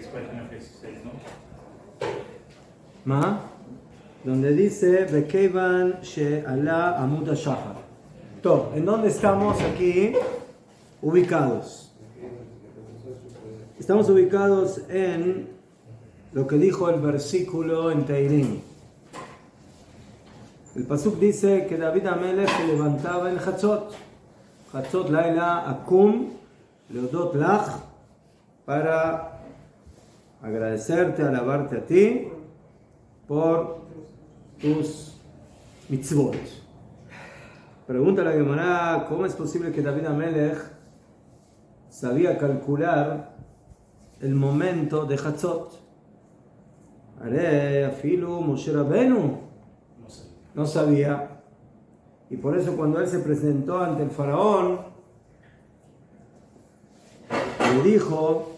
6, página 6, ¿no? ¿Ma? Donde dice Bekeivan She'ala Amud HaShachar. ¿En dónde estamos aquí ubicados? Estamos ubicados en lo que dijo el versículo en Teirim. El pasuk dice que David Amelech se levantaba en Hatzot. Hatzot Laila Akum Leodot Lach, para agradecerte, alabarte a ti por tus mitzvot. Pregunta la Gemara, ¿cómo es posible que David Amelech sabía calcular el momento de Hatzot? Are afilu Moshe Rabenu no sabía. Y por eso cuando él se presentó ante el faraón, le dijo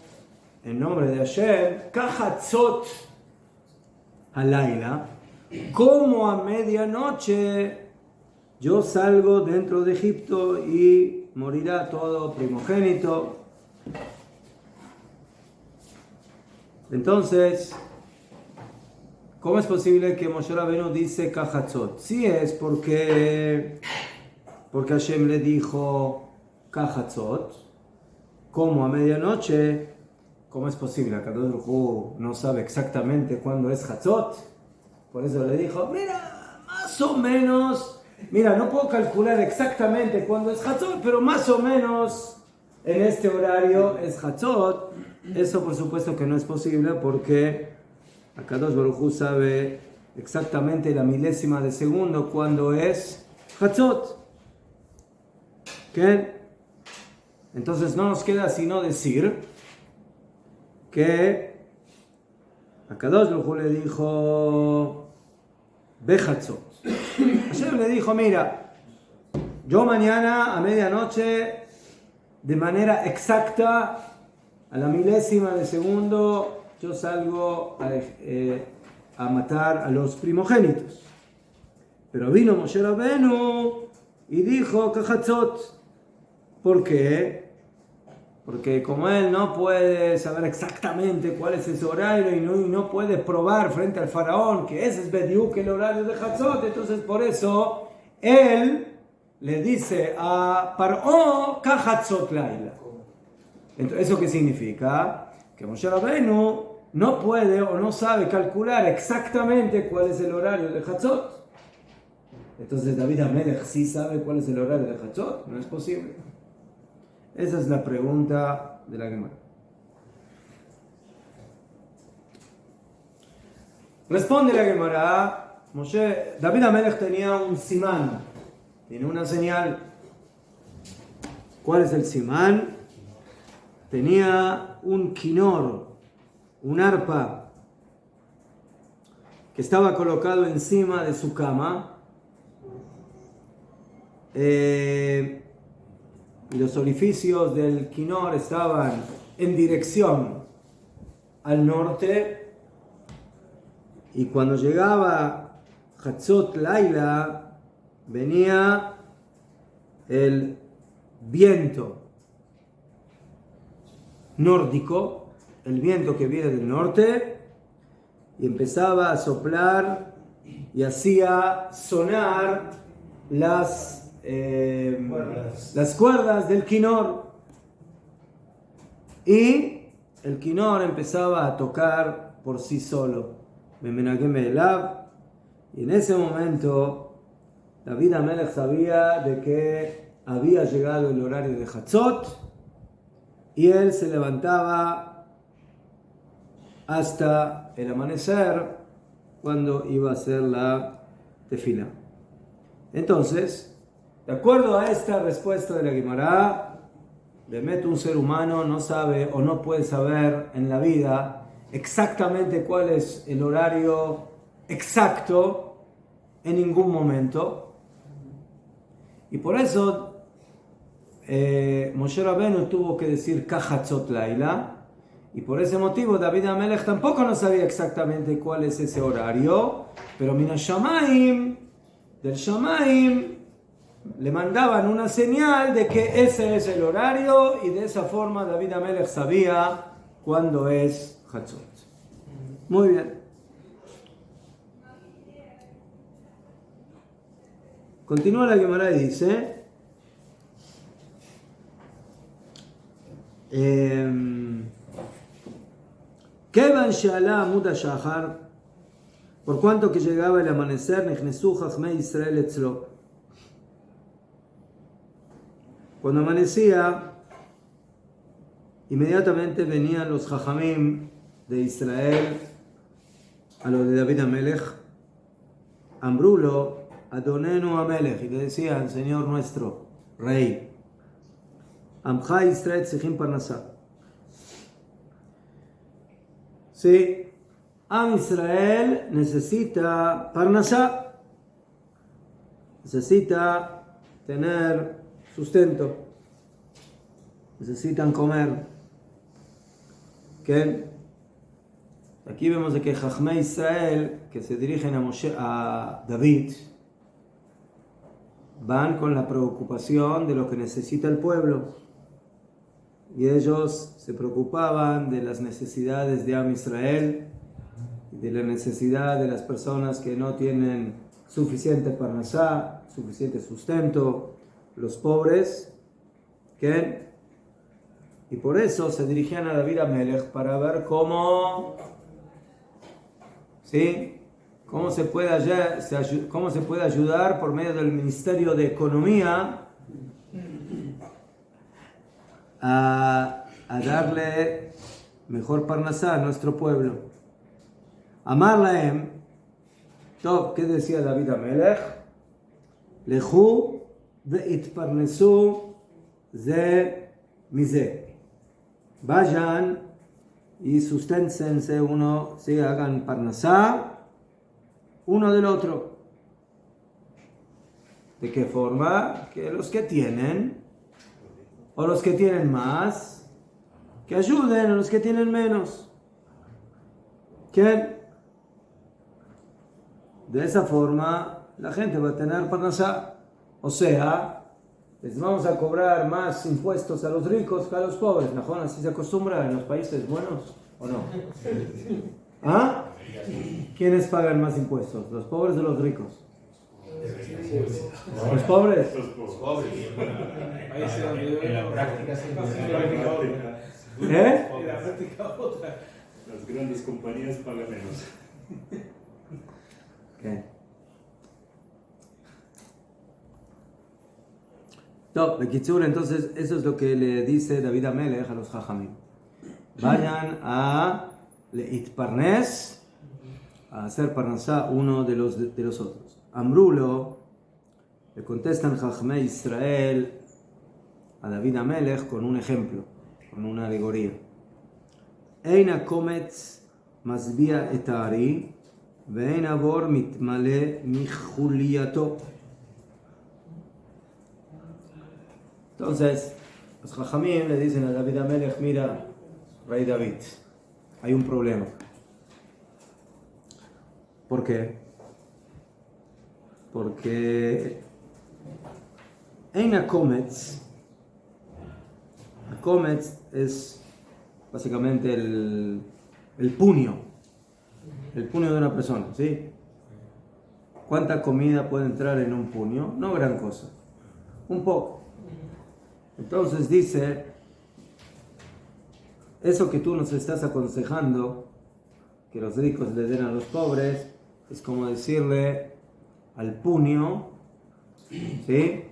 en nombre de Hashem, Kahatzot halayla, como a medianoche yo salgo dentro de Egipto y morirá todo primogénito. Entonces, ¿cómo es posible que Moshe Rabbeinu dice Kahatzot? Sí, es porque Hashem le dijo Kahatzot, como a medianoche. ¿Cómo es posible? Akadosh Baruj Hu no sabe exactamente cuándo es Hatzot. Por eso le dijo, mira, más o menos, mira, no puedo calcular exactamente cuándo es Hatzot, pero más o menos en este horario es Hatzot. Eso por supuesto que no es posible porque Akadosh Baruj Hu sabe exactamente la milésima de segundo cuándo es Hatzot. ¿Qué? Entonces no nos queda sino decir que Akadosh Baruj Hu le dijo Bechatzot. Hashem le dijo, mira, yo mañana a medianoche, de manera exacta, a la milésima de segundo, yo salgo a matar a los primogénitos. Pero vino Moshe Rabbeinu y dijo Kahatzot. ¿Por qué? Porque como él no puede saber exactamente cuál es ese horario y no puede probar frente al faraón que ese es Bediuk, el horario de Hatzot, entonces por eso él le dice a Paró Kahatzot Laila. Entonces, ¿eso qué significa? Que Moshe Rabbeinu no puede o no sabe calcular exactamente cuál es el horario de Hatzot. Entonces David Amelech sí sabe cuál es el horario de Hatzot. No es posible. Esa es la pregunta de la Gemara. Responde la Gemara. David Amelech tenía un simán, tiene una señal. ¿Cuál es el simán? Tenía un quinor, un arpa, que estaba colocado encima de su cama. Y los orificios del quinor estaban en dirección al norte, y cuando llegaba Hatzot Laila venía el viento nórdico, el viento que viene del norte, y empezaba a soplar y hacía sonar las cuerdas del quinor, y el quinor empezaba a tocar por sí solo. Y en ese momento David Amelech sabía de que había llegado el horario de Hatzot, y él se levantaba hasta el amanecer cuando iba a hacer la tefila. Entonces, de acuerdo a esta respuesta de la Gemara, un ser humano no sabe o no puede saber en la vida exactamente cuál es el horario exacto en ningún momento. Y por eso Moshe Rabbeinu tuvo que decir Kahatzot Laila. Y por ese motivo David Amelech tampoco no sabía exactamente cuál es ese horario. Pero Min HaShamayim, del Shamayim, le mandaban una señal de que ese es el horario, y de esa forma David Amelech sabía cuando es Hatzot. Muy bien. Continúa la Gemara y dice: Kevan Shala Amud Shahar, por cuanto que llegaba el amanecer, Nechnesu Chachmei Israel Etzlo. Cuando amanecía, inmediatamente venían los Jajamim de Israel a lo de David Amelech, Ambrulo, Adonenu Amelech, y le decían: Señor nuestro, Rey, Amcha Israel Tzechim Parnasá. Sí, Am Israel necesita Parnasá, necesita tener sustento, necesitan comer. ¿Qué? Aquí vemos de que Jajmei Israel, que se dirigen a David, van con la preocupación de lo que necesita el pueblo. Y ellos se preocupaban de las necesidades de Am Israel, de la necesidad de las personas que no tienen suficiente parnasá, suficiente sustento, los pobres, ¿qué? Y por eso se dirigían a David Amelech para ver cómo, ¿sí? cómo se puede ayudar por medio del Ministerio de Economía a darle mejor parnasá a nuestro pueblo. Amar laem, ¿qué decía David Amelech? Lechu veitparnesu ze mize. Vayan y susténtense uno, si hagan parnasá uno del otro. ¿De qué forma? Que los que tienen, o los que tienen más, que ayuden a los que tienen menos. ¿Qué? De esa forma la gente va a tener parnasá. O sea, les vamos a cobrar más impuestos a los ricos que a los pobres. ¿No? ¿Así se acostumbra en los países buenos o no? ¿Ah? ¿Quiénes pagan más impuestos? ¿Los pobres o los ricos? ¿Los pobres? Los pobres. En la práctica otra. ¿Eh? En la práctica otra. Las grandes compañías pagan menos. Okay. No, Bekitsur, entonces eso es lo que le dice David Amelech a los Jajamim. Vayan a Leitparnes, a hacer parnasá uno de los otros. Amrulo, le contestan Jajmei Israel a David Amelech con un ejemplo, con una alegoría. Eina kometz masbia etari, vein abor mitmale mijuliato. Entonces, los Jajamim le dicen a David Amelech: mira, Rey David, hay un problema. ¿Por qué? Porque Eina kometz, kometz es básicamente el puño de una persona, ¿sí? ¿Cuánta comida puede entrar en un puño? No gran cosa, un poco. Entonces dice, eso que tú nos estás aconsejando, que los ricos le den a los pobres, es como decirle al puño, ¿sí?,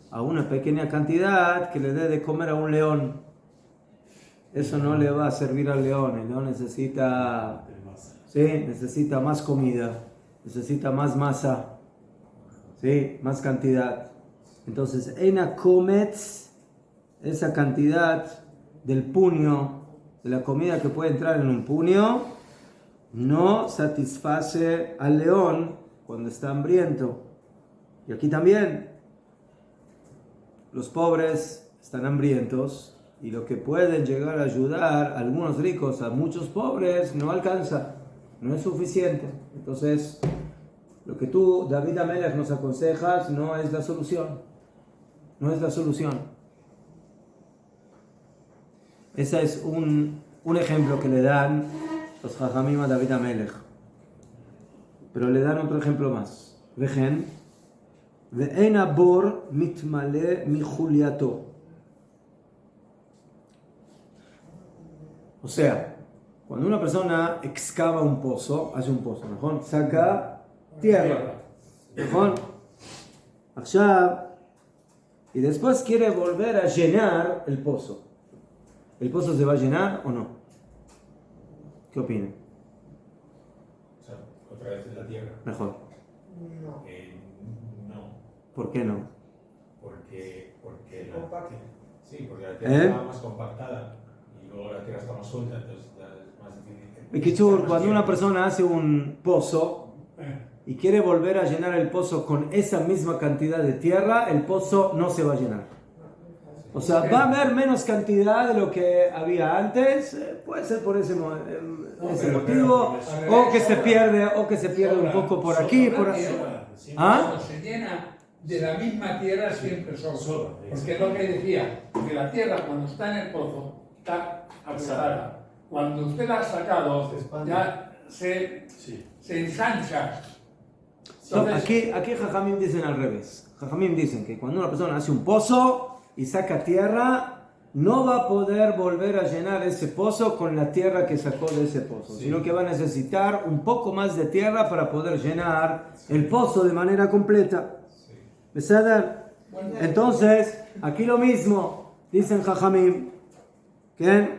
a una pequeña cantidad que le dé de comer a un león. Eso no le va a servir al león. El león necesita, ¿sí?, necesita más comida, necesita más masa, ¿sí?, más cantidad. Entonces, Eina kometz, esa cantidad del puño, de la comida que puede entrar en un puño, no satisface al león cuando está hambriento. Y aquí también, los pobres están hambrientos y lo que pueden llegar a ayudar a algunos ricos a muchos pobres no alcanza, no es suficiente. Entonces, lo que tú, David Amelech, nos aconsejas no es la solución. No es la solución. Esa es un ejemplo que le dan los Jajamim a David Amelech. Pero le dan otro ejemplo más. Vejen, ve'en abor mitmale mi juliato. O sea, cuando una persona excava un pozo, hace un pozo, ¿no? Saca tierra, ¿no? Y después quiere volver a llenar el pozo. ¿El pozo se va a llenar o no? ¿Qué opinan? O sea, otra vez en la tierra. Mejor. No. No, ¿Por qué no? porque Compacta. sí, porque la tierra está más compactada y luego la tierra está más suelta, entonces es más difícil. Es que cuando una persona hace un pozo y quiere volver a llenar el pozo con esa misma cantidad de tierra, el pozo no se va a llenar. O sea, va a haber menos cantidad de lo que había antes, puede ser por ese motivo, o que se pierde un poco por aquí, por allá. ¿Ah? Cuando se llena de la misma tierra siempre sobra. Porque es lo que decía, que la tierra cuando está en el pozo está apretada. Cuando usted la ha sacado, ya se ensancha. No, Entonces, aquí Jajamim dicen al revés. Jajamim dicen que cuando una persona hace un pozo y saca tierra, no va a poder volver a llenar ese pozo con la tierra que sacó de ese pozo, sino que va a necesitar un poco más de tierra para poder llenar el pozo de manera completa. ¿Verdad? Entonces, aquí lo mismo, dicen Jajamim, que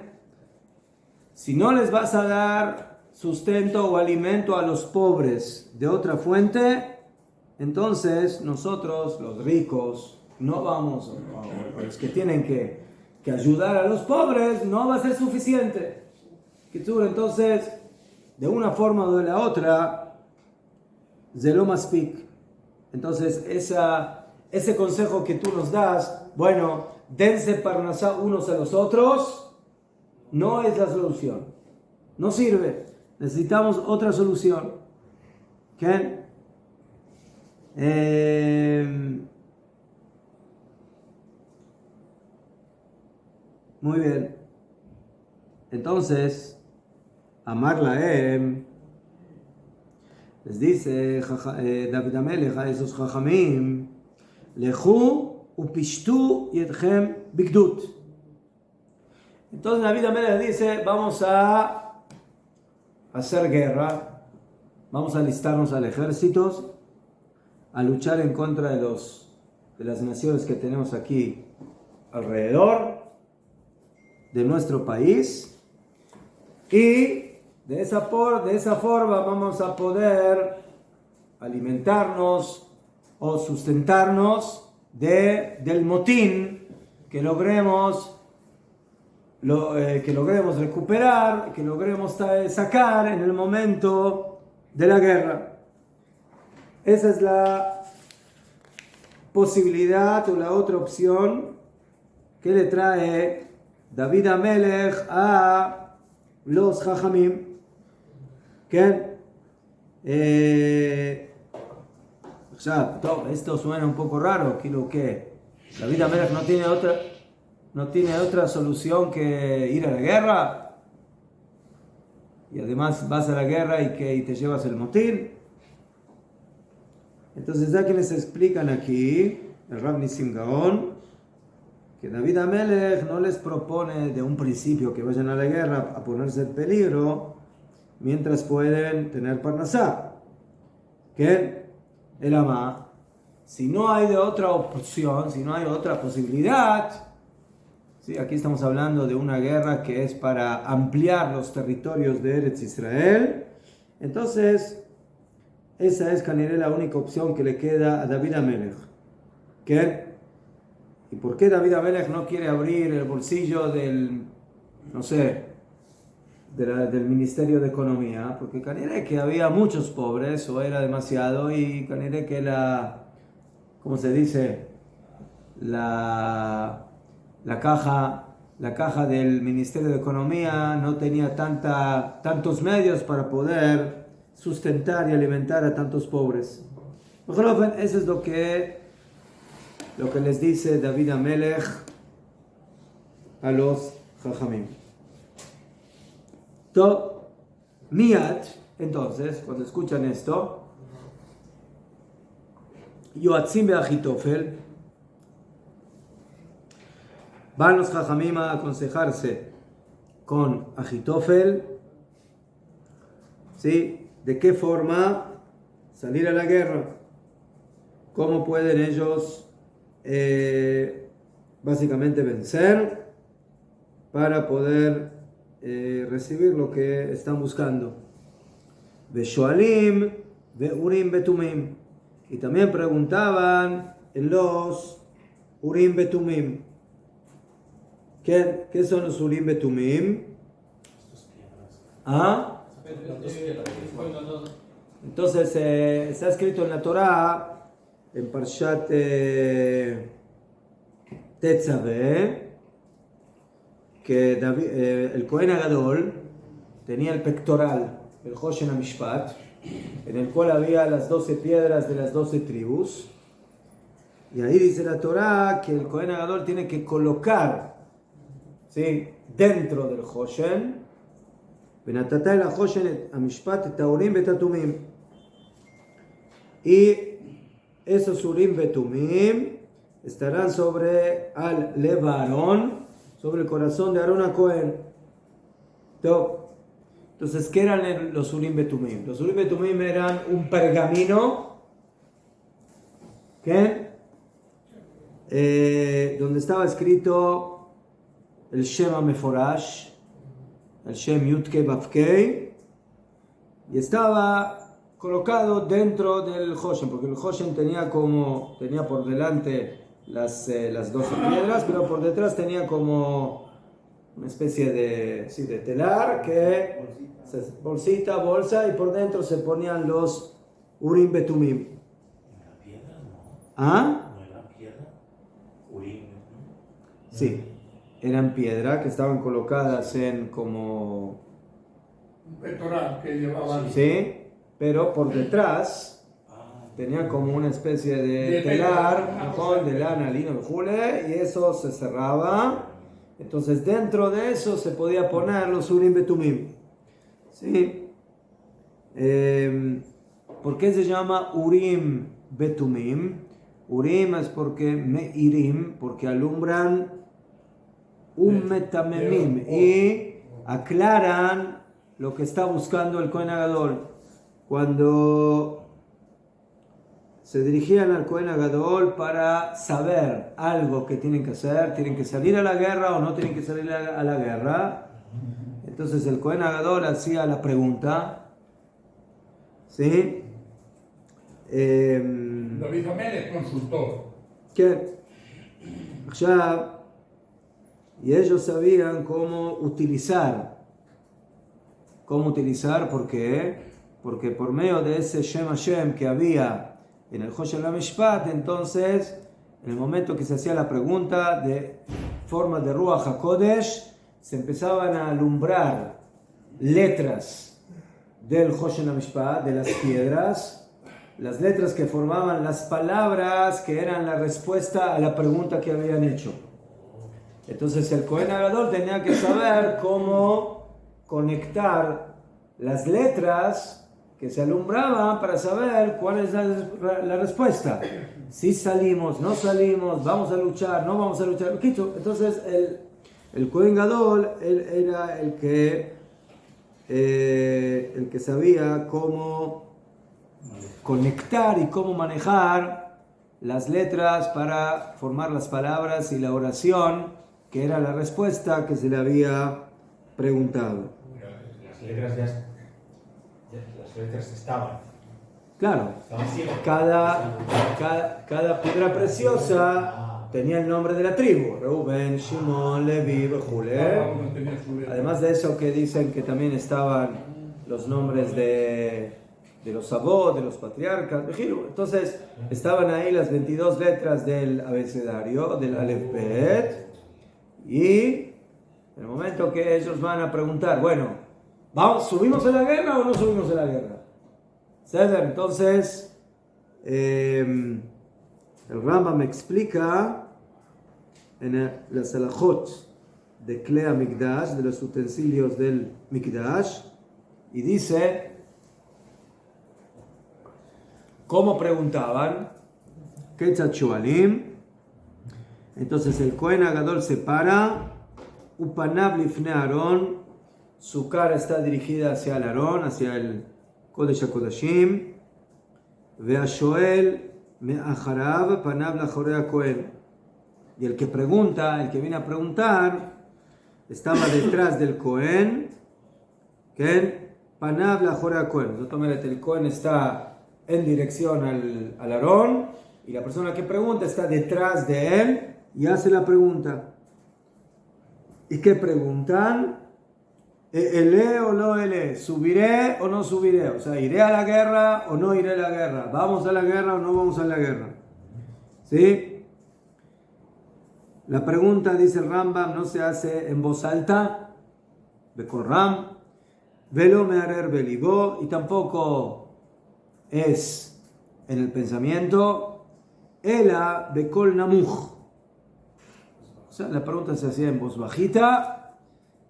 si no les vas a dar sustento o alimento a los pobres de otra fuente, entonces nosotros, los ricos, no vamos, o los que tienen que ayudar a los pobres, no va a ser suficiente. Entonces, de una forma o de la otra, Zelo Maspik. Entonces, ese consejo que tú nos das, bueno, dense parnasá unos a los otros, no es la solución. No sirve. Necesitamos otra solución. ¿Qué? Muy bien. Entonces, Amar Laem les dice David Amelech a esos Jajamim, Lechu upishtu yedchem bigdut. Entonces David Amelech dice, vamos a hacer guerra, vamos a alistarnos al ejército, a luchar en contra de las naciones que tenemos aquí alrededor de nuestro país, y de esa forma vamos a poder alimentarnos o sustentarnos del motín que logremos recuperar, que logremos sacar en el momento de la guerra. Esa es la posibilidad o la otra opción que le trae David Amelech a los Jajamim. ¿Qué? Esto suena un poco raro. ¿Qué? David Amelech no tiene otra solución que ir a la guerra, y además vas a la guerra y te llevas el motín. Entonces ya que les explican aquí el Rav Nissim Gaon que David Amelech no les propone de un principio que vayan a la guerra a ponerse en peligro mientras pueden tener parnasá. Que el ama, si no hay de otra opción, si no hay otra posibilidad, ¿sí? Aquí estamos hablando de una guerra que es para ampliar los territorios de Eretz Israel. Entonces, esa es Caniré la única opción que le queda a David Amelech. ¿Qué? ¿Y por qué David Amelech no quiere abrir el bolsillo del Ministerio de Economía? Porque Caniré que había muchos pobres o era demasiado, y Caniré que ¿cómo se dice? La caja del Ministerio de Economía no tenía tantos medios para poder sustentar y alimentar a tantos pobres. Eso es lo que les dice David Amelech a los Jajamim. To, Miat, entonces, cuando escuchan esto, Yoatzim be'Achitofel, van los Jajamim a aconsejarse con Achitofel, ¿sí? ¿De qué forma salir a la guerra? ¿Cómo pueden ellos básicamente vencer para poder recibir lo que están buscando? Veshoalim, Urim Betumim. Y también preguntaban en los Urim Betumim. ¿Qué son los Urim Betumim? ¿Ah? Entonces está escrito en la Torá, en Parshat Tetzaveh, que el Kohen Agadol tenía el pectoral, el Hoshen HaMishpat, en el cual había las 12 piedras de las 12 tribus. Y ahí dice la Torá que el Kohen Agadol tiene que colocar, ¿sí?, dentro del Hoshen, Benatata el Hoshen HaMishpat Taurim Betatumim. Y esos Urim Betumim estarán sobre al Levarón, sobre el corazón de Aarón a Cohen. Entonces, ¿qué eran los Urim Betumim? Los Urim Betumim eran un pergamino donde estaba escrito el Shema Meforash, el Shem Yudke Bavkei, y estaba colocado dentro del Hoshen, porque el Hoshen tenía por delante las 12 piedras, pero por detrás tenía como una especie de telar, bolsa, y por dentro se ponían los Urim Betumim. ¿En la piedra no? ¿Ah? ¿No era piedra? Urim, ¿no? Sí, eran piedra que estaban colocadas en como... Un pectoral que llevaban. Sí, pero por detrás tenía como una especie de telar, de lana, lino, jule, y eso se cerraba. Entonces dentro de eso se podía poner los Urim Betumim. ¿Sí? ¿Por qué se llama Urim Betumim? Urim es porque Meirim, porque alumbran metamemim y aclaran lo que está buscando el Kohen Agadol. Cuando se dirigían al Kohen Agadol para saber algo que tienen que hacer, tienen que salir a la guerra o no tienen que salir a la guerra, entonces el Kohen Agadol hacía la pregunta, ¿sí? David Amélez consultó. Que ya, y ellos sabían cómo utilizar, ¿por qué? Porque por medio de ese Shem Hashem que había en el Hoshen HaMishpat, entonces, en el momento que se hacía la pregunta de forma de Ruach HaKodesh, se empezaban a alumbrar letras del Hoshen HaMishpat, de las piedras, las letras que formaban las palabras que eran la respuesta a la pregunta que habían hecho. Entonces el Kohen Agadol tenía que saber cómo conectar las letras que se alumbraban para saber cuál es la respuesta. Si salimos, no salimos, vamos a luchar, no vamos a luchar. Entonces el Kohen Gadol él era el que sabía cómo conectar y cómo manejar las letras para formar las palabras y la oración, que era la respuesta que se le había preguntado. Las letras las letras estaban. Claro, Estaban siempre. cada piedra preciosa tenía el nombre de la tribu: Reuben, Shimon, Levi, Bejule. Cada uno tenía su letra. Además de eso, que dicen que también estaban los nombres de los avós, de los patriarcas. Entonces estaban ahí las 22 letras del abecedario, del Aleph Bet, y en el momento que ellos van a preguntar, bueno, ¿subimos a la guerra o no subimos a la guerra? Entonces, el Rambam me explica en las alajot de Klea Mikdash, de los utensilios del Mikdash, y dice, ¿cómo preguntaban? Ketzat Shoalim. Entonces el Kohen Agadol se para, Upanav Lifne Aarón, su cara está dirigida hacia el Aarón, hacia el Kodesh HaKodashim, Ve'ashoel Me'acharav Panav Lachorei HaKohen. Y el que pregunta, el que viene a preguntar, estaba detrás del Kohen, que Panav Lachorei HaKohen. El Kohen está en dirección al Aarón, y la persona que pregunta está detrás de él y hace la pregunta. ¿Y qué preguntan? ¿Elé o no elé? ¿Subiré o no subiré? O sea, ¿iré a la guerra o no iré a la guerra? ¿Vamos a la guerra o no vamos a la guerra? ¿Sí? La pregunta, dice el Rambam, no se hace en voz alta, bekorram, velo me'arer belibó, y tampoco es en el pensamiento, ela bekol namuch. O sea, la pregunta se hacía en voz bajita,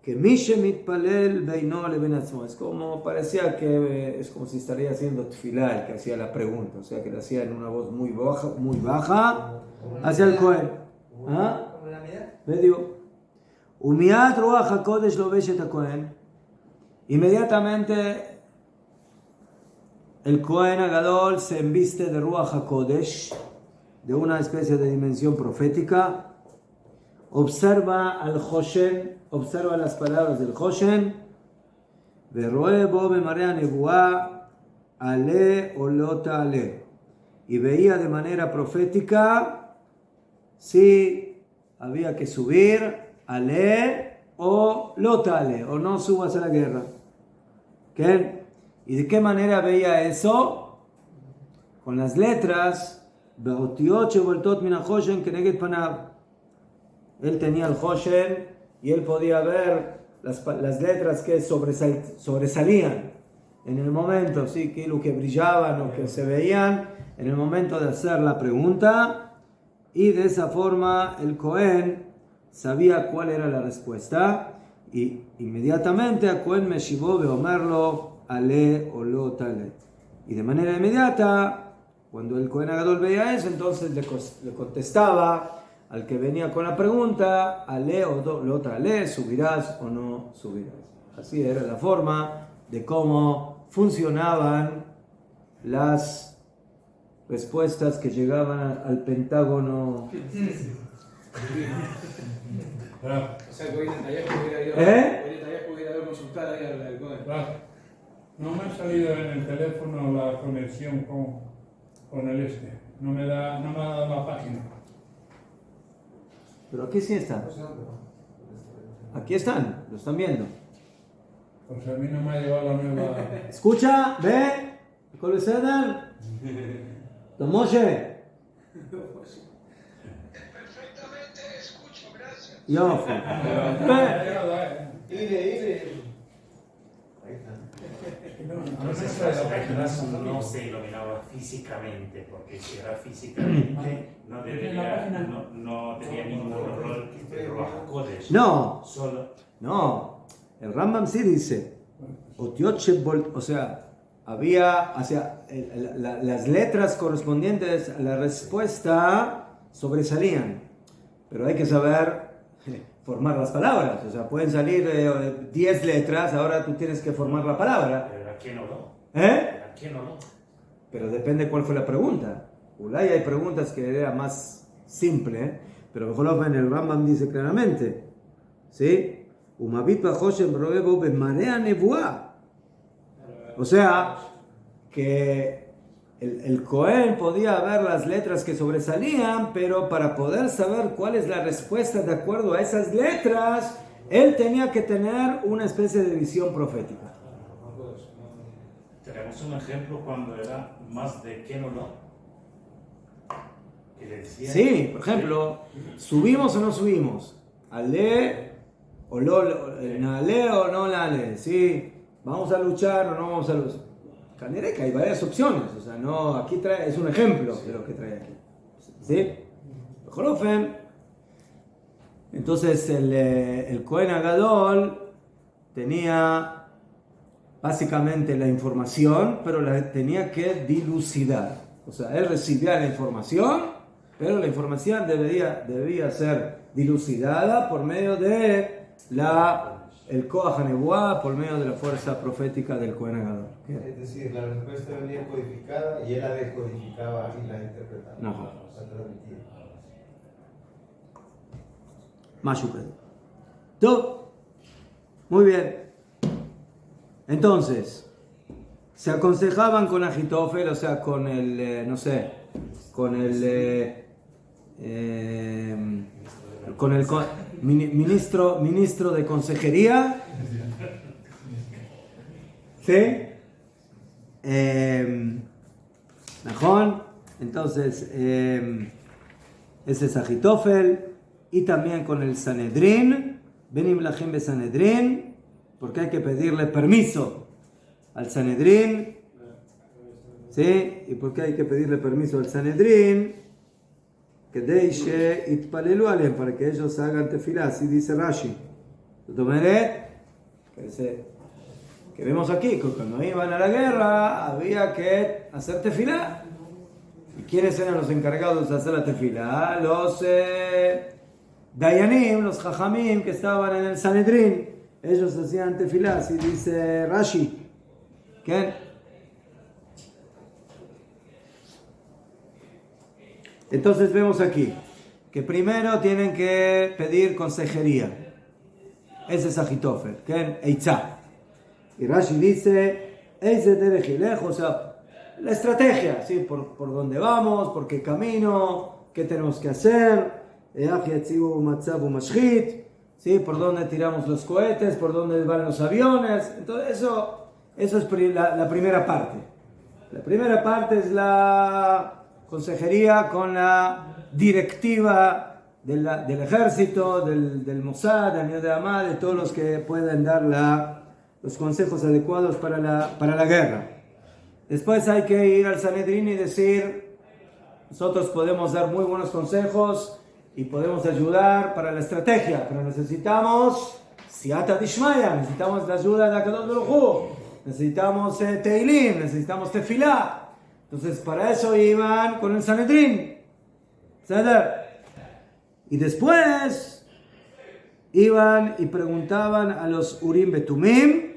que Mishe mitpalel beino leben atzmo. Es como, parecía que es como si estaría haciendo tefilá el que hacía la pregunta, o sea, que la hacía en una voz muy baja hacia el Kohen. ¿Ah? Medio. Umiat ruach hakodesh lo veshet hakohen. Inmediatamente el Kohen Agadol se embiste de ruach hakodesh, de una especie de dimensión profética. Observa al Hoshen, observa las palabras del Hoshen, Veroe bo bemarea nebuá, ale o lota ale. Y veía de manera profética si había que subir, ale o lota ale, o no subas a la guerra. ¿Qué? ¿Y de qué manera veía eso? Con las letras, Beotiot shevoltot min ha-Hoshen keneged panav. Él tenía el Hoshen y él podía ver las letras que sobresalían en el momento, ¿sí? Que brillaban o que se veían en el momento de hacer la pregunta, y de esa forma el Cohen sabía cuál era la respuesta, y inmediatamente a Cohen me shivó beomerlo ale o lo tale. Y de manera inmediata, cuando el Cohen Agadol veía eso, entonces le contestaba al que venía con la pregunta, ale o lo ale, subirás o no subirás. Así era la forma de cómo funcionaban las respuestas que llegaban al Pentágono. O sea, que hoy Netanyahu pudiera ir a ver consultar ahí al Cohen. No me ha salido en el teléfono la conexión con el este. No me ha dado la página. Pero aquí sí están. Aquí están, lo están viendo. Pues a mí no me ha llegado la nueva. Escucha, ve, ¿cómo se dan? Don Moshe. Perfectamente escucho, gracias. Yo. No se iluminaba físicamente, porque si era físicamente no tenía ningún rol de Ruach Kodesh. No, Solo no. El Rambam sí dice, o sea, había, las letras correspondientes a la respuesta sobresalían, pero hay que saber formar las palabras. O sea, pueden salir 10 letras, ahora tú tienes que formar la palabra. Pero ¿a quién no lo? ¿Eh? ¿A quién no lo? Pero depende cuál fue la pregunta. Ulay hay preguntas que era más simple, pero mejor en el Rambam dice claramente, ¿sí? O sea, que el Cohen podía ver las letras que sobresalían, pero para poder saber cuál es la respuesta de acuerdo a esas letras, él tenía que tener una especie de visión profética. Tenemos un ejemplo cuando era más de quién o no. Que le decía, Sí, por ejemplo, ¿subimos o no subimos? ¿Ale o nale o no nale? ¿Sí? ¿Vamos a luchar o no vamos a luchar? Canereca, hay varias opciones, o sea, no, aquí es un ejemplo de lo que trae aquí. ¿Sí? Mejor Entonces el Cohen Agadol tenía básicamente la información, pero la tenía que dilucidar. O sea, él recibía la información, pero la información debía ser dilucidada por medio de el Koach HaNebuah, por medio de la fuerza profética del Cohen Agadol. Es decir, la respuesta venía codificada y él la decodificaba y la interpretaba. No. La transmitía. Mashu כזה. טוב, muy bien. Entonces, se aconsejaban con Agitofel, o sea, con el, no sé, con el ministro de consejería, ¿sí? ¿Najón? Entonces, ese es Agitofel. Y también con el Sanedrín, Benim Lachim be Sanedrín, porque hay que pedirle permiso al Sanedrín, ¿sí? ¿Y por qué hay que pedirle permiso al Sanedrín? Que deishe itpalelu alem, para que ellos hagan tefilá, así dice Rashi. Que vemos aquí, que cuando iban a la guerra había que hacer tefilá. ¿Y quiénes eran los encargados de hacer la tefilá? Los Dayanim, los Jajamim que estaban en el Sanedrín, ellos hacían tefilá, así dice Rashi. ¿Qué? Entonces vemos aquí que primero tienen que pedir consejería. Ese es Agitofel, ¿qué? Eitzá. Y Rashi dice, ese derech, o sea, la estrategia, ¿sí? Por dónde vamos, por qué camino, qué tenemos que hacer. ¿Sí? Por dónde tiramos los cohetes, por dónde van los aviones. Entonces eso es la primera parte. La primera parte es la consejería con la directiva del ejército, del Mossad, del Yodamá, de todos los que pueden dar los consejos adecuados para la guerra. Después hay que ir al Sanedrín y decir, nosotros podemos dar muy buenos consejos y podemos ayudar para la estrategia, pero necesitamos Siyata Dishmaya, necesitamos la ayuda de Akadosh Baruj Hu, necesitamos Teilim, necesitamos Tefilá. Entonces para eso iban con el Sanedrín. Y después iban y preguntaban a los Urim Betumim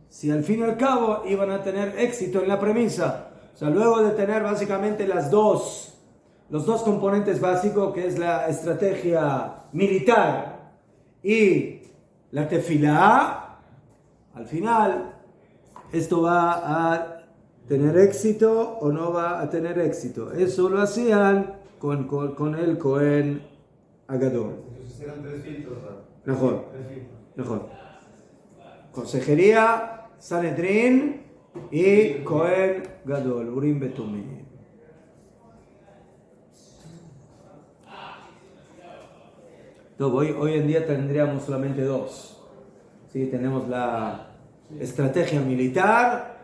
si al fin y al cabo iban a tener éxito en la premisa. O sea, luego de tener básicamente los dos componentes básicos, que es la estrategia militar y la tefilá, al final, ¿esto va a tener éxito o no va a tener éxito? Eso lo hacían con el Cohen Agadol. Entonces eran 3 filtros, ¿no? Mejor. 3 filtros. Mejor. Consejería, Sanedrín y Cohen Gadol, Urim Betumim. Hoy en día tendríamos solamente 2. ¿Sí? Tenemos la estrategia militar,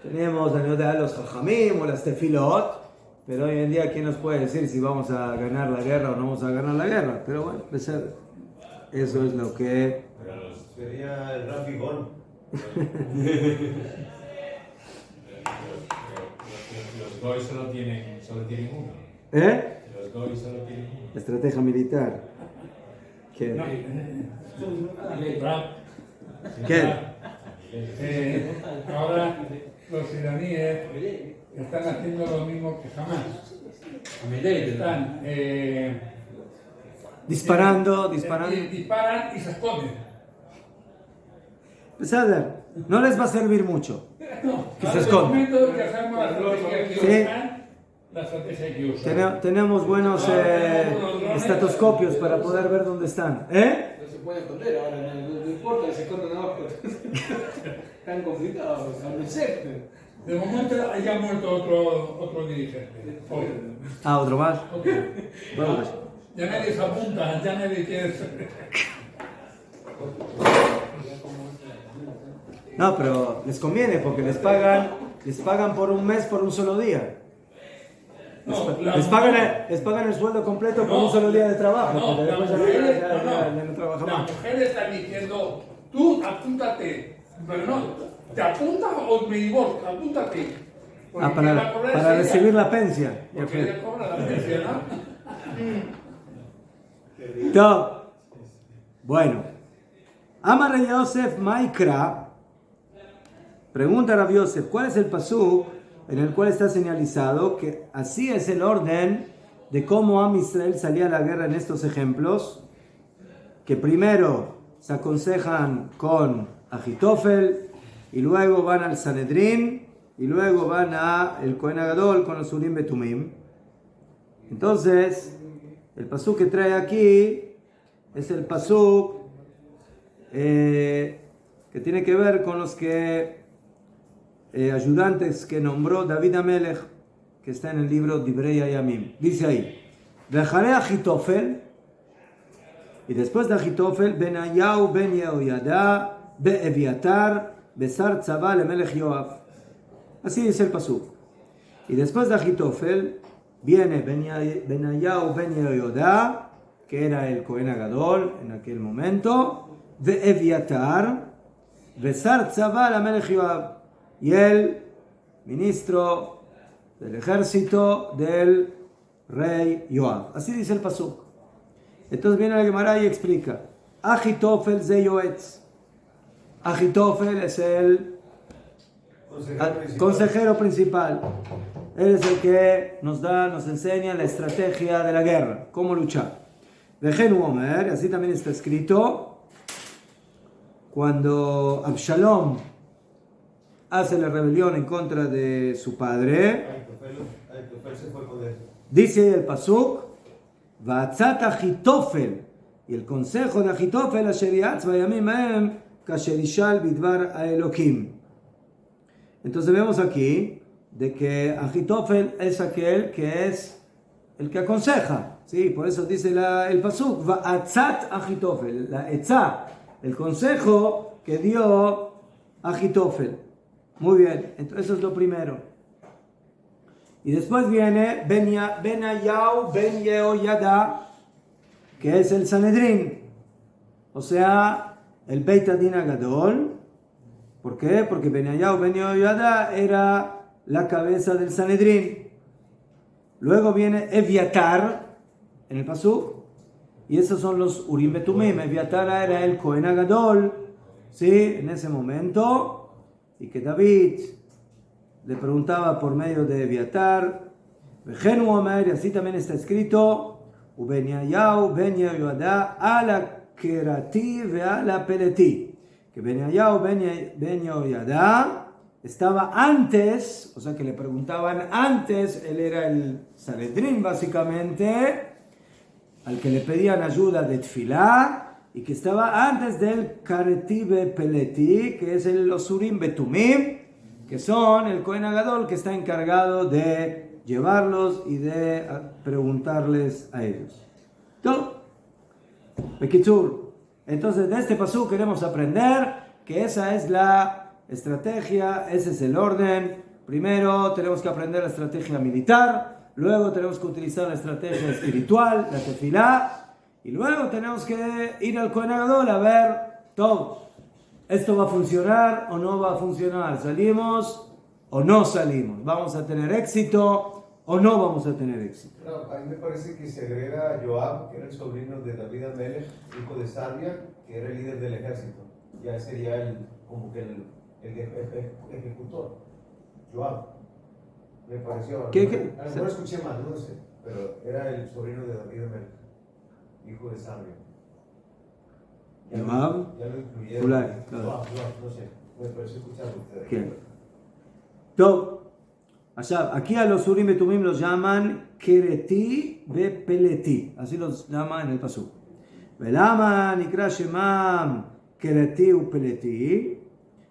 tenemos la nota de los Jajamim o las Tefilot, pero hoy en día, ¿quién nos puede decir si vamos a ganar la guerra o no vamos a ganar la guerra? Pero bueno, eso es lo que... Sería el Rafi Gon. Los goy solo tienen uno. ¿Eh? Los goy solo tienen uno. Estrategia militar. ¿Qué? ¿Qué? Ahora los iraníes están haciendo lo mismo que jamás. Están disparando. disparan y se esconden. Pesada, no les va a servir mucho. Que se escondan. Que hacemos la estrategia que usan, la estrategia que usan. Tenemos buenos estetoscopios para poder ver dónde están. ¿Eh? No se puede esconder ahora, no importa que se escondan abajo. Tan complicados, De momento haya muerto otro dirigente. Hoy. ¿Otro más? Okay. Bueno, pues. Ya nadie se apunta, ya nadie quiere ser. No, pero les conviene porque les pagan por un mes por un solo día. No, les pagan el sueldo completo por un solo día de trabajo. No, porque las después mujeres, ya no trabaja las más. mujeres están diciendo, tú apúntate, pero no, ¿te apuntas o me divorcio? Apúntate. Porque quien va a cobrar Para es ella. recibir la pensión. Porque ella cobra la pensión, ¿no? Top. Bueno. Amar Yosef Maikra. Pregunta a Rav Yosef, ¿cuál es el pasuk en el cual está señalizado que así es el orden de cómo Am Israel salía a la guerra en estos ejemplos? Que primero se aconsejan con Ahitofel y luego van al Sanedrín y luego van a el Kohen Gadol con los Urim Betumim. Entonces, el pasuk que trae aquí es el pasuk que tiene que ver con los ayudantes que nombró David Amelech, que está en el libro Divrei Hayamim. Dice ahí, Vejare Ahitofel, y después de Ahitofel, Benayahu ben Yehoyada, Be'eviatar, Besar Tzavá lemelech Yoav. Así dice el pasuk. Y después de Ahitofel, viene Benayahu ben Yehoyada, que era el Kohen Gadol en aquel momento, Be'eviatar, Besar Tzavá lemelech Yoav, y el ministro del ejército del rey Yoav. Así dice el pasuk. Entonces viene la Gemara y explica. Ahitofel ze yoetz. Ahitofel es el consejero principal. Él es el que nos enseña la estrategia de la guerra, cómo luchar. Vejenu Omer, así también está escrito, cuando Absalom hace la rebelión en contra de su padre, dice ahí el pasuk, Va'atzat Ahitofel, y el consejo de Ahitofel, asher yatz bayamim haem, kasher yishal bidvar haelokim. Entonces vemos aquí de que Ahitofel es aquel que es el que aconseja, ¿sí? Por eso dice el pasuk, Va'atzat Ahitofel, la etzá, el consejo que dio Ahitofel. Muy bien, entonces eso es lo primero. Y después viene Benayahu ben Yehoyada, que es el Sanedrín, o sea, el Beit Adin Gadol. ¿Por qué? Porque Benayahu ben Yehoyada era la cabeza del Sanedrín. Luego viene Eviatar en el pasuk, y esos son los Urim Betumim. Eviatar era el Kohen Gadol, ¿sí? En ese momento. Y que David le preguntaba por medio de Eviatar, Vejenu Omer, y así también está escrito, Ubenayahu ben Yehoyada ala kerati ve'ala peleti, que Benayahu ben Yehoyada estaba antes, o sea que le preguntaban antes, él era el Sanedrín básicamente, al que le pedían ayuda de Tfilá, y que estaba antes del Kareti Peleti, que es el Osurim Betumim, que son el Kohen Gadol que está encargado de llevarlos y de preguntarles a ellos. Entonces de este pasú queremos aprender que esa es la estrategia, ese es el orden. Primero tenemos que aprender la estrategia militar, luego tenemos que utilizar la estrategia espiritual, la tefilá, y luego tenemos que ir al Kohen Gadol a ver todo. ¿Esto va a funcionar o no va a funcionar? ¿Salimos o no salimos? ¿Vamos a tener éxito o no vamos a tener éxito? No, a mí me parece que se agrega a Joab, que era el sobrino de David Amelech, hijo de Sarvia, que era el líder del ejército. Ya sería como que el ejecutor. Joab. Me pareció. A lo mejor escuché mal, no sé. Pero era el sobrino de David Amelech, hijo de Sarvia. Joab. Ya lo incluyeron. Joab, no sé. Me pareció escucharlo ustedes. ¿Qué? Aquí a los Urim Betumim los llaman Kereti ve Peleti, así los llaman en el pasuk. Velama nikra shemam Kereti u Peleti.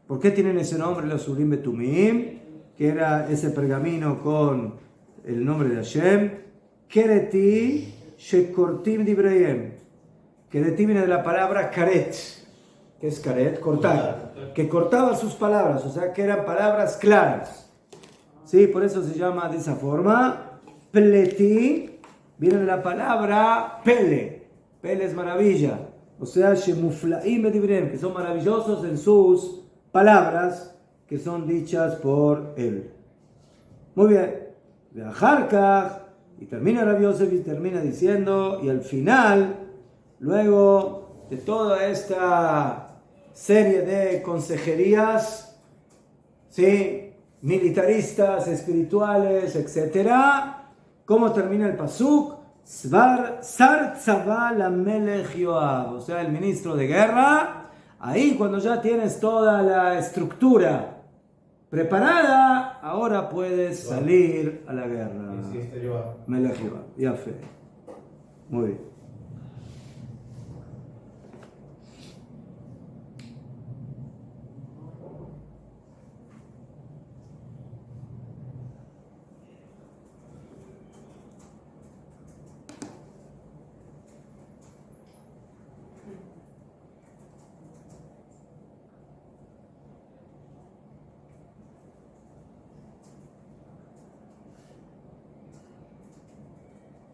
¿Por qué tienen ese nombre los Urim Betumim? Que era ese pergamino con el nombre de Hashem. Kereti shekortim dibrayem. Kereti viene de la palabra karet. ¿Qué es karet? Cortar. Que cortaba sus palabras, o sea que eran palabras claras. Sí, por eso se llama de esa forma. pleti viene de la palabra pele. Pele es maravilla. O sea, shemuflaim bedivrem, que son maravillosos en sus palabras que son dichas por él. Muy bien. De Ajarkaj, y termina Rabbi Yosef y termina diciendo, y al final, luego de toda esta serie de consejerías, ¿sí?, militaristas, espirituales, etc., ¿cómo termina el pasuk? Sar tzavá lamelech Yoav, o sea, el ministro de guerra. Ahí, cuando ya tienes toda la estructura preparada, ahora puedes salir a la guerra. Insiste Joab. Melech Yoav, ya fe. Muy bien.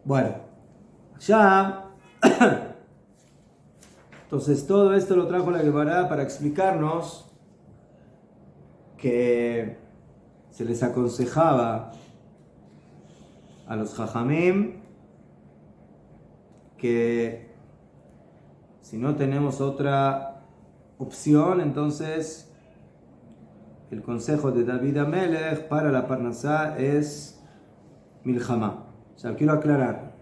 Bueno, ya, entonces todo esto lo trajo la Gemara para explicarnos que se les aconsejaba a los Jajamim que si no tenemos otra opción, entonces el consejo de David Amelech para la Parnasá es Milhamá. O sea, quiero aclarar,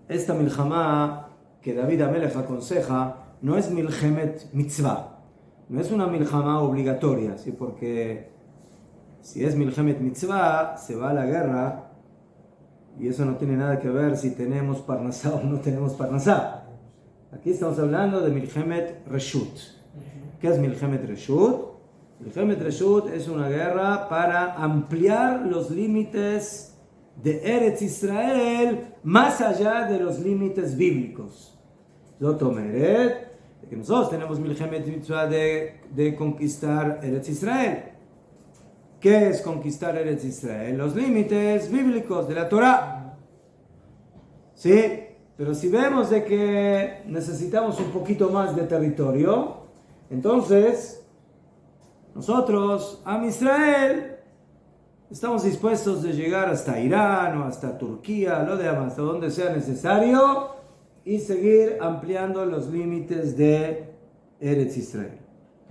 esta milhamá que David Amelech aconseja no es milhemet mitzvah, no es una milhamá obligatoria, ¿sí? Porque si es milhemet mitzvah, se va a la guerra y eso no tiene nada que ver si tenemos parnasá o no tenemos parnasá. Aquí estamos hablando de milhemet reshut. ¿Qué es milhemet reshut? Milhemet reshut es una guerra para ampliar los límites de Eretz Israel más allá de los límites bíblicos. Zot omeret, que nosotros tenemos milhemet mitzvah de conquistar Eretz Israel. ¿Qué es conquistar Eretz Israel? Los límites bíblicos de la Torah. ¿Sí? Pero si vemos de que necesitamos un poquito más de territorio, entonces nosotros, Am Israel, estamos dispuestos de llegar hasta Irán o hasta Turquía, lo de hasta donde sea necesario, y seguir ampliando los límites de Eretz Israel.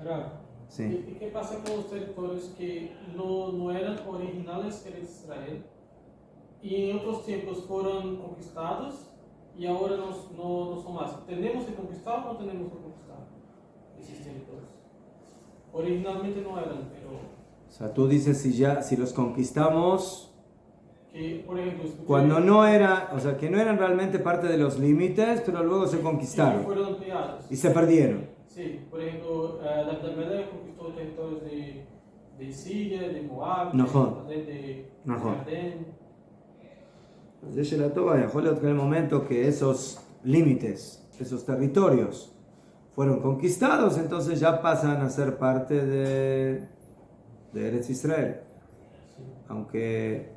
Claro. Sí. ¿Y qué pasa con los territorios que no eran originales de Israel y en otros tiempos fueron conquistados y ahora no son más? ¿Tenemos que conquistar o no tenemos que conquistar esos territorios? Originalmente no eran, pero... O sea, tú dices si los conquistamos, que, por ejemplo, cuando no era, o sea, que no eran realmente parte de los límites, pero luego se conquistaron. Y fueron ampliados. Y se perdieron. Sí, por ejemplo, David Amelech conquistó territorios de Siria, de Moab, de Jardín. Entonces, en el momento que esos límites, esos territorios fueron conquistados, entonces ya pasan a ser parte de Eretz Israel. Sí. Aunque,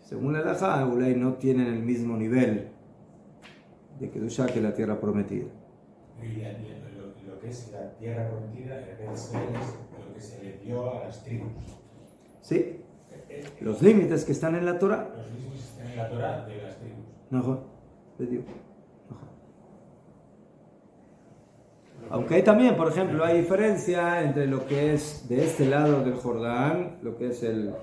según la Halajá, no tienen el mismo nivel de Kedushá que la tierra prometida. Lo que es la tierra prometida, es lo que se le dio a las tribus. Sí, los límites que están en la Torah. Los límites que están en la Torah de las tribus. No, te digo. Aunque hay también, por ejemplo, hay diferencia entre lo que es de este lado del Jordán, lo que es el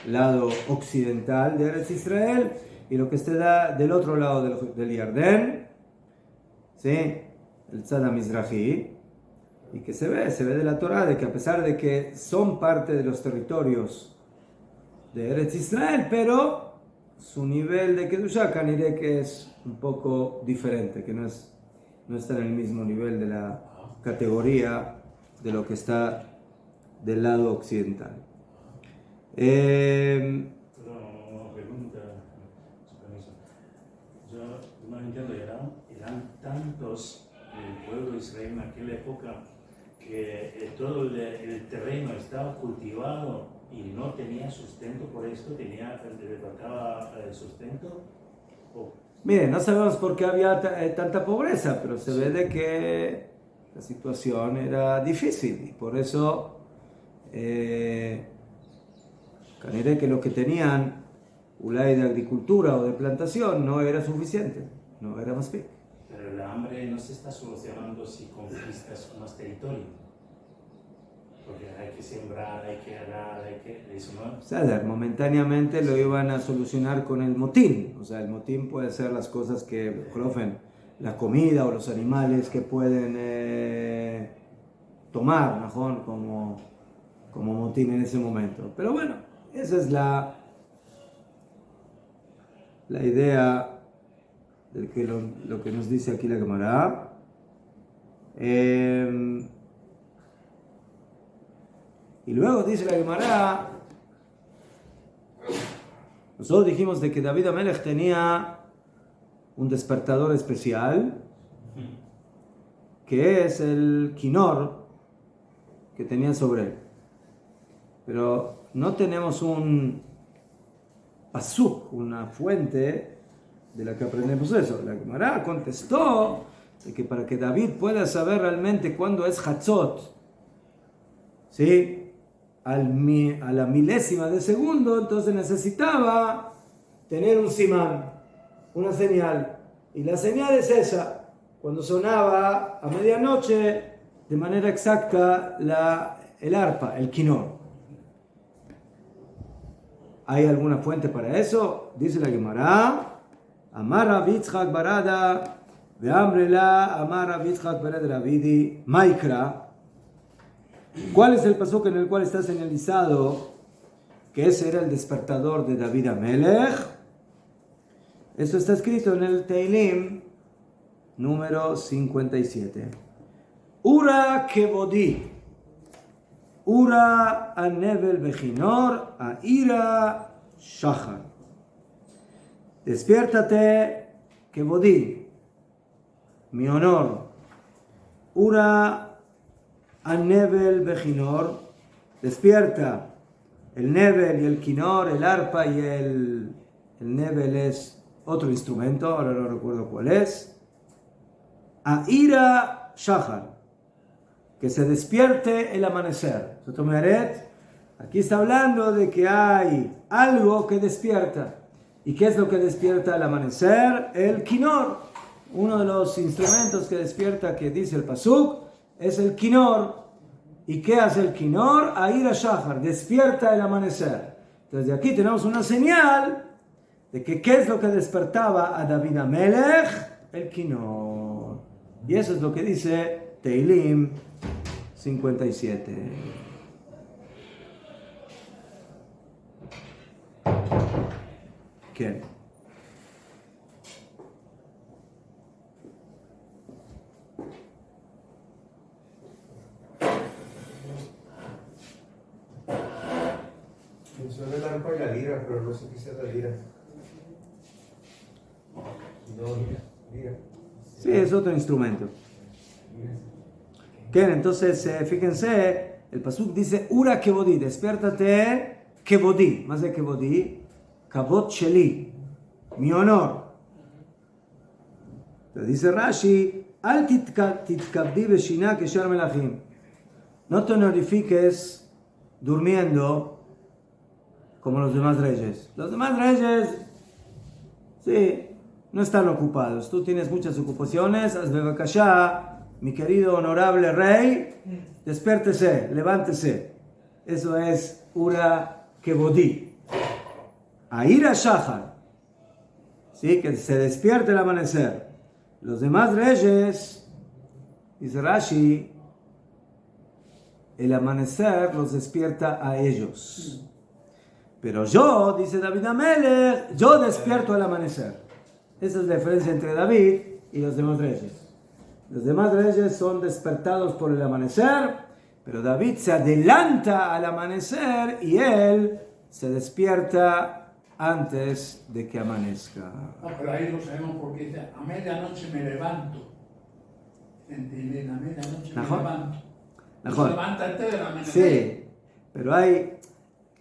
lado occidental de Eretz Israel, y lo que está del otro lado del Jardín, ¿sí? El Tzad HaMizrahi, y que se ve de la Torah de que a pesar de que son parte de los territorios de Eretz Israel, pero su nivel de Kedushá Kaniré que es un poco diferente, que no está en el mismo nivel de la categoría de lo que está del lado occidental. Una pregunta, su permiso. Yo no entiendo, eran tantos el pueblo de Israel en aquella época que que todo el terreno estaba cultivado y no tenía sustento, por esto le faltaba sustento. Miren, no sabemos por qué había tanta pobreza, pero se ve de que la situación era difícil y por eso Caniré que lo que tenían Ulay de agricultura o de plantación no era suficiente, no era más bien. Pero el hambre no se está solucionando si conquistas más territorio. Porque hay que sembrar, hay que arar, eso no. O sea, momentáneamente lo iban a solucionar con el motín. O sea, el motín puede ser las cosas que ofrecen la comida o los animales que pueden tomar, mejor, como motín en ese momento. Pero bueno, esa es la idea de que lo que nos dice aquí la Gemara. Y luego dice la Gemara, nosotros dijimos de que David Amelech tenía un despertador especial, que es el kinor que tenía sobre él. Pero no tenemos un pasuk, una fuente de la que aprendemos eso. La Gemara contestó de que para que David pueda saber realmente cuándo es Hatzot, ¿sí?, a la milésima de segundo, entonces necesitaba tener un simán, una señal. Y la señal es esa, cuando sonaba a medianoche de manera exacta el arpa, el kinor. ¿Hay alguna fuente para eso? Dice la Gemara, Amar Rav Yitzchak Barada, Ve'amrela, Amar Rav Yitzchak Barada Ravidi, Maikra. ¿Cuál es el pasuk en el cual está señalizado que ese era el despertador de David Amelech? Esto está escrito en el Teilim número 57. Ura kevodi, Ura anevel bechinor, aira shachar. Despiértate, kevodi, mi honor. Ura Nevel Bechinor, despierta. El Nevel y el Kinor, el arpa y el Nevel es otro instrumento, ahora no recuerdo cuál es. Aira Shachar, que se despierte el amanecer. Aquí está hablando de que hay algo que despierta. ¿Y qué es lo que despierta el amanecer? El Kinor, uno de los instrumentos que despierta, que dice el pasuk, es el kinor. ¿Y qué hace el kinor? Aira Shachar, despierta el amanecer. Entonces de aquí tenemos una señal de que qué es lo que despertaba a David Amelech, el kinor. Y eso es lo que dice Teilim 57. ¿Quién? Menciona el arpa y la lira, pero no sé qué sea la lira. No, lira. Sí, es otro instrumento. Bien, entonces fíjense, el pasuk dice Ura kevodi, despiértate kevodi, más de kevodi, kavod sheli, mi honor. Entonces dice Rashi, al titkabdi beshina keshar melachim, no te honorifiques durmiendo como los demás reyes. Los demás reyes, sí, no están ocupados. Tú tienes muchas ocupaciones. Haz bebakashá, mi querido honorable rey, despiértese, levántese. Eso es Ura Kevodi. Aira Shachar, sí, que se despierte el amanecer. Los demás reyes, dice Rashi, el amanecer los despierta a ellos. Pero yo, dice David Amelech, yo despierto al amanecer. Esa es la diferencia entre David y los demás reyes. Los demás reyes son despertados por el amanecer, pero David se adelanta al amanecer y él se despierta antes de que amanezca. No, pero ahí lo sabemos porque dice, a medianoche me levanto. A medianoche me levanto. Mejor. Levántate del amanecer. Sí, pero hay...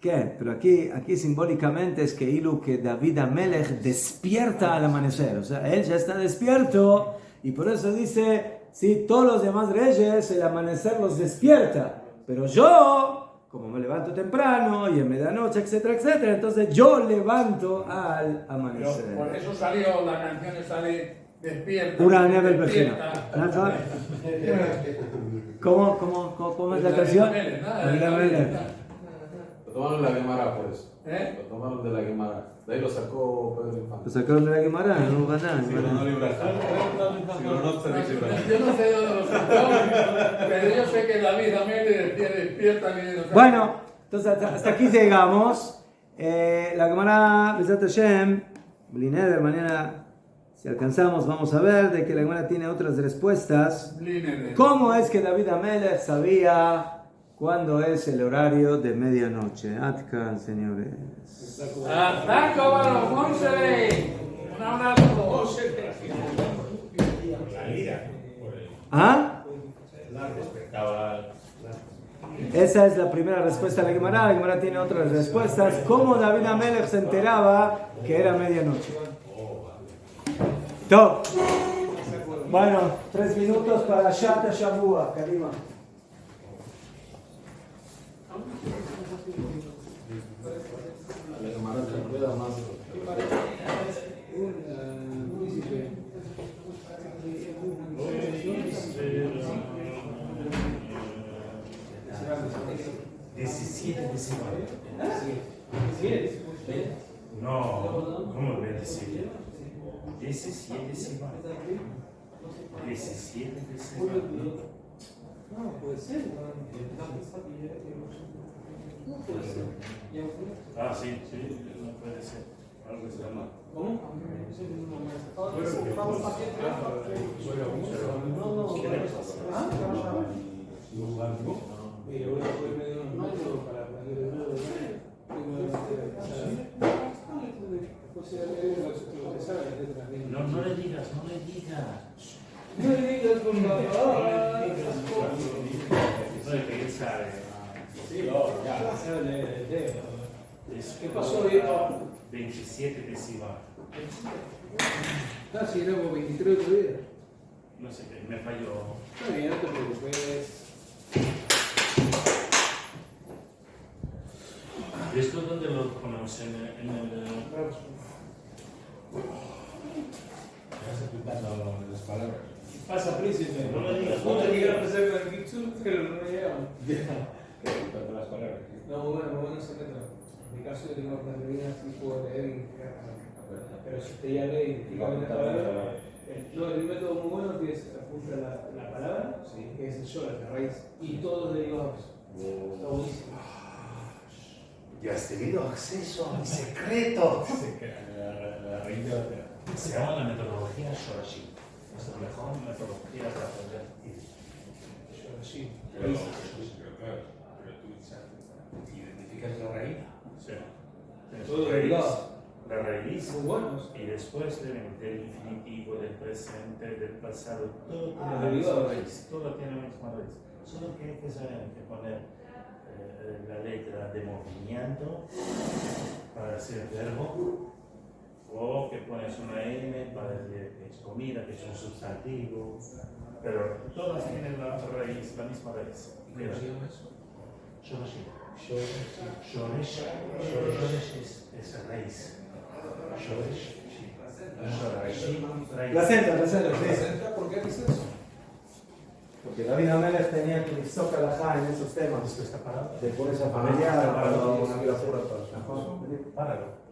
¿Qué? Pero aquí simbólicamente es que Ilu que David Amelech despierta al amanecer. O sea, él ya está despierto y por eso dice, sí, todos los demás reyes el amanecer los despierta. Pero yo, como me levanto temprano y en medianoche, etcétera, etcétera, entonces yo levanto al Pero amanecer. por eso salió la canción esta de Despierta. Una nieve Despierta. ¿Cómo es la canción? David Amelech. Lo tomaron de la Gemara por eso. ¿Eh? Lo tomaron de la Gemara. De ahí lo sacó Pedro Infante. Lo sacaron de la Gemara, no ganan. Si no, no libra. Si no, no se dice libra. Yo no sé de dónde lo sacó, pero yo sé que David también le decía despierta. Bueno, entonces hasta aquí llegamos. La Gemara, Besat Hashem, Blineder, mañana, si alcanzamos, vamos a ver de que la Gemara tiene otras respuestas. ¿Cómo es que David Amelech sabía cuándo es el horario de medianoche? Atkan, señores. ¡Hasta Cobalo, Monse! ¡Un abrazo! ¿Ah? Despertaba. Esa es la primera respuesta de la Gemara. La Gemara tiene otras respuestas. ¿Cómo David Amelech se enteraba que era medianoche? Top. Bueno, 3 minutos para Shat Shavua, Karima. La Gemara te cuida más. No, ¿cómo 27? 17 decimal. 17 decimal. No, puede ser. Ah, sí, no puede ser. Algo está mal. ¿Cómo? ¿Qué le pasa? No le digas. No le digas, por favor. No es que él sabe. Sí, ya, sabe leer. ¿Qué pasó, viejo? 27 decimal. Casi éramos 23 otro día. No sé, me falló. Está bien, no te preocupes. ¿Esto dónde lo ponemos? En el... Estás explicando las palabras. Pasa, príncipe. No le digas. No te llegaron a hacer la Gitsu, pero no llegaron. Explicando las palabras. No, bueno, se meta. En mi caso, yo tengo una proteína así puedo leer y pero si usted ya lee y la palabra. No, el método muy bueno es que se apunta la palabra, que es el shola, la raíz, y todos los derivados. Está buenísimo. Ya has tenido acceso a mi secreto. La raíz de la tierra. Se llama la metodología Shorashi. Es la mejor metodología para aprender. Shorashi. Pero tú identificas la raíz. Sí. Todo derivado. La raíz. Muy buenos. Y después del infinitivo, del presente, del pasado. Todo tiene la derivado. misma raíz. Todo tiene la misma raíz. Solo que hay que poner la letra de movimiento para decir verbo. O que pones una N para decir que es comida, que es un sustantivo. Pero todas tienen la raíz, la misma raíz. ¿Cómo se llama eso? Shoresh. Shoresh es raíz. Shoresh. La centra, sí. ¿Por qué dices eso? Porque David Amelech tenía que lifzok alajá en esos temas. ¿Esto está parado? De pureza familiar, Páralo. para una vida pura. Páralo.